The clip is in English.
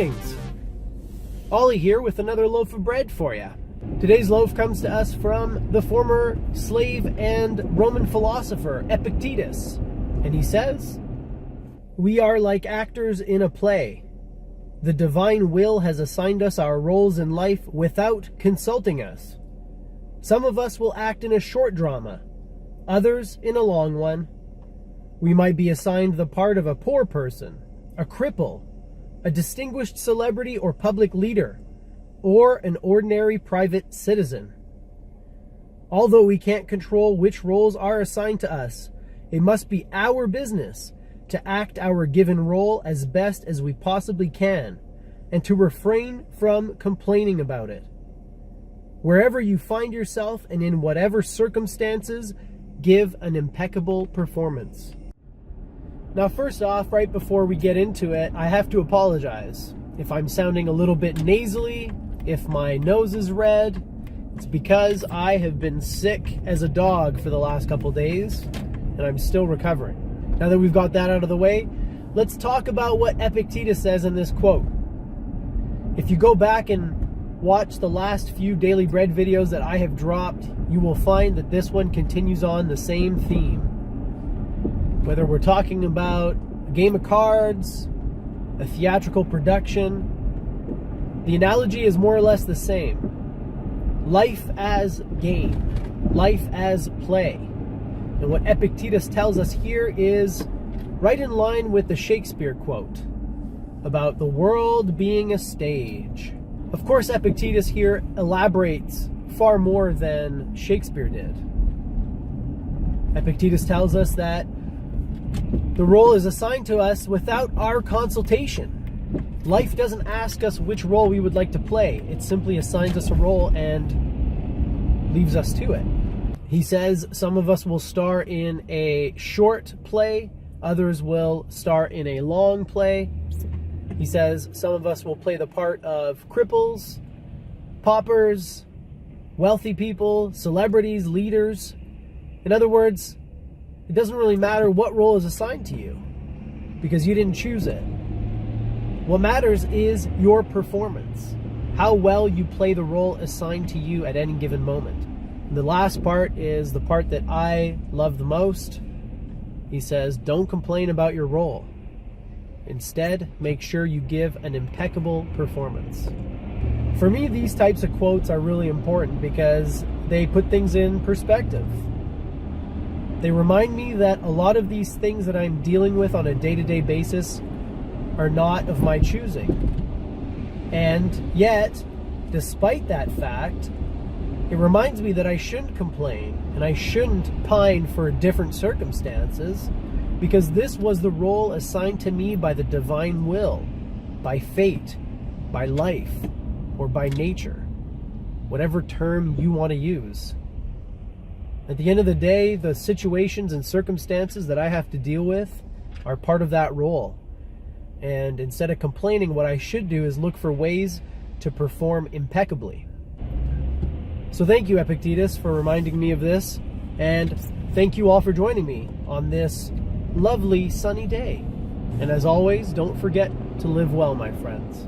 Greetings! Ollie here with another loaf of bread for you. Today's loaf comes to us from the former slave and Roman philosopher Epictetus. And he says, "We are like actors in a play. The divine will has assigned us our roles in life without consulting us. Some of us will act in a short drama, others in a long one. We might be assigned the part of a poor person, a cripple, a distinguished celebrity or public leader, or an ordinary private citizen. Although we can't control which roles are assigned to us, it must be our business to act our given role as best as we possibly can, and to refrain from complaining about it. Wherever you find yourself and in whatever circumstances, give an impeccable performance." Now, first off, right before we get into it, I have to apologize. If I'm sounding a little bit nasally, if my nose is red, it's because I have been sick as a dog for the last couple days, and I'm still recovering. Now that we've got that out of the way, let's talk about what Epictetus says in this quote. If you go back and watch the last few Daily Bread videos that I have dropped, you will find that this one continues on the same theme. Whether we're talking about a game of cards, a theatrical production, the analogy is more or less the same. Life as game, life as play. And what Epictetus tells us here is right in line with the Shakespeare quote about the world being a stage. Of course, Epictetus here elaborates far more than Shakespeare did. Epictetus tells us that the role is assigned to us without our consultation. Life doesn't ask us which role we would like to play. It simply assigns us a role and leaves us to it. He says some of us will star in a short play, others will star in a long play. He says some of us will play the part of cripples, paupers, wealthy people, celebrities, leaders. In other words, it doesn't really matter what role is assigned to you because you didn't choose it. What matters is your performance, how well you play the role assigned to you at any given moment. And the last part is the part that I love the most. He says, don't complain about your role. Instead, make sure you give an impeccable performance. For me, these types of quotes are really important because they put things in perspective. They remind me that a lot of these things that I'm dealing with on a day-to-day basis are not of my choosing. And yet, despite that fact, it reminds me that I shouldn't complain and I shouldn't pine for different circumstances because this was the role assigned to me by the divine will, by fate, by life, or by nature, whatever term you want to use. At the end of the day, the situations and circumstances that I have to deal with are part of that role. And instead of complaining, what I should do is look for ways to perform impeccably. So thank you, Epictetus, for reminding me of this. And thank you all for joining me on this lovely sunny day. And as always, don't forget to live well, my friends.